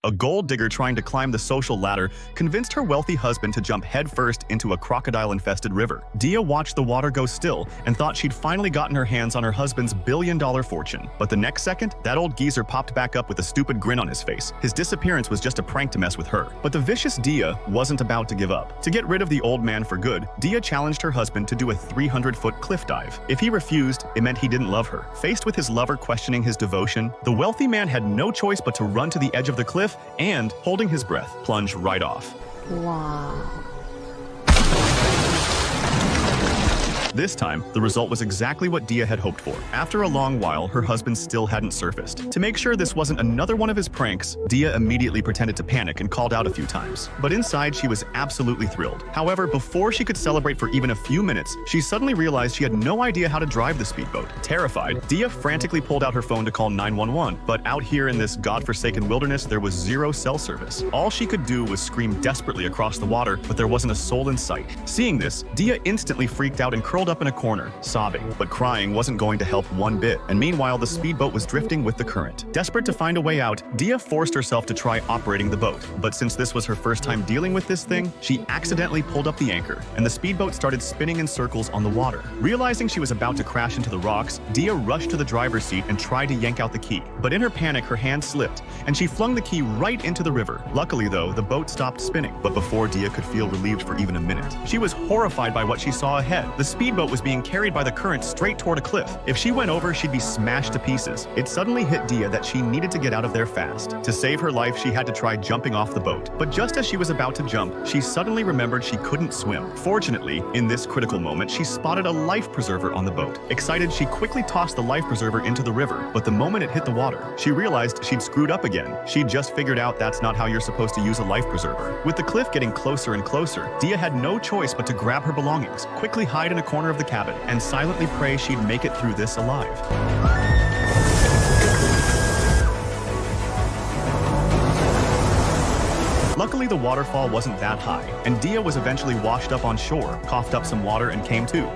A gold digger trying to climb the social ladder convinced her wealthy husband to jump headfirst into a crocodile-infested river. Dia watched the water go still and thought she'd finally gotten her hands on her husband's billion-dollar fortune. But the next second, that old geezer popped back up with a stupid grin on his face. His disappearance was just a prank to mess with her. But the vicious Dia wasn't about to give up. To get rid of the old man for good, Dia challenged her husband to do a 300-foot cliff dive. If he refused, it meant he didn't love her. Faced with his lover questioning his devotion, the wealthy man had no choice but to run to the edge of the cliff and, holding his breath, plunge right off. Wow. This time, the result was exactly what Dia had hoped for. After a long while, her husband still hadn't surfaced. To make sure this wasn't another one of his pranks, Dia immediately pretended to panic and called out a few times. But inside, she was absolutely thrilled. However, before she could celebrate for even a few minutes, she suddenly realized she had no idea how to drive the speedboat. Terrified, Dia frantically pulled out her phone to call 911. But out here in this godforsaken wilderness, there was zero cell service. All she could do was scream desperately across the water, but there wasn't a soul in sight. Seeing this, Dia instantly freaked out and curled up in a corner, sobbing. But crying wasn't going to help one bit, and meanwhile the speedboat was drifting with the current. Desperate to find a way out, Dia forced herself to try operating the boat. But since this was her first time dealing with this thing, she accidentally pulled up the anchor, and the speedboat started spinning in circles on the water. Realizing she was about to crash into the rocks, Dia rushed to the driver's seat and tried to yank out the key. But in her panic, her hand slipped, and she flung the key right into the river. Luckily though, the boat stopped spinning. But before Dia could feel relieved for even a minute, she was horrified by what she saw ahead. The speedboat was being carried by the current straight toward a cliff. If she went over, she'd be smashed to pieces. It suddenly hit Dia that she needed to get out of there fast. To save her life, she had to try jumping off the boat. But just as she was about to jump, she suddenly remembered she couldn't swim. Fortunately, in this critical moment, she spotted a life preserver on the boat. Excited, she quickly tossed the life preserver into the river. But the moment it hit the water, she realized she'd screwed up again. She'd just figured out that's not how you're supposed to use a life preserver. With the cliff getting closer and closer, Dia had no choice but to grab her belongings, quickly hide in a corner of the cabin, and silently pray she'd make it through this alive. Luckily, the waterfall wasn't that high, and Dia was eventually washed up on shore, coughed up some water, and came to.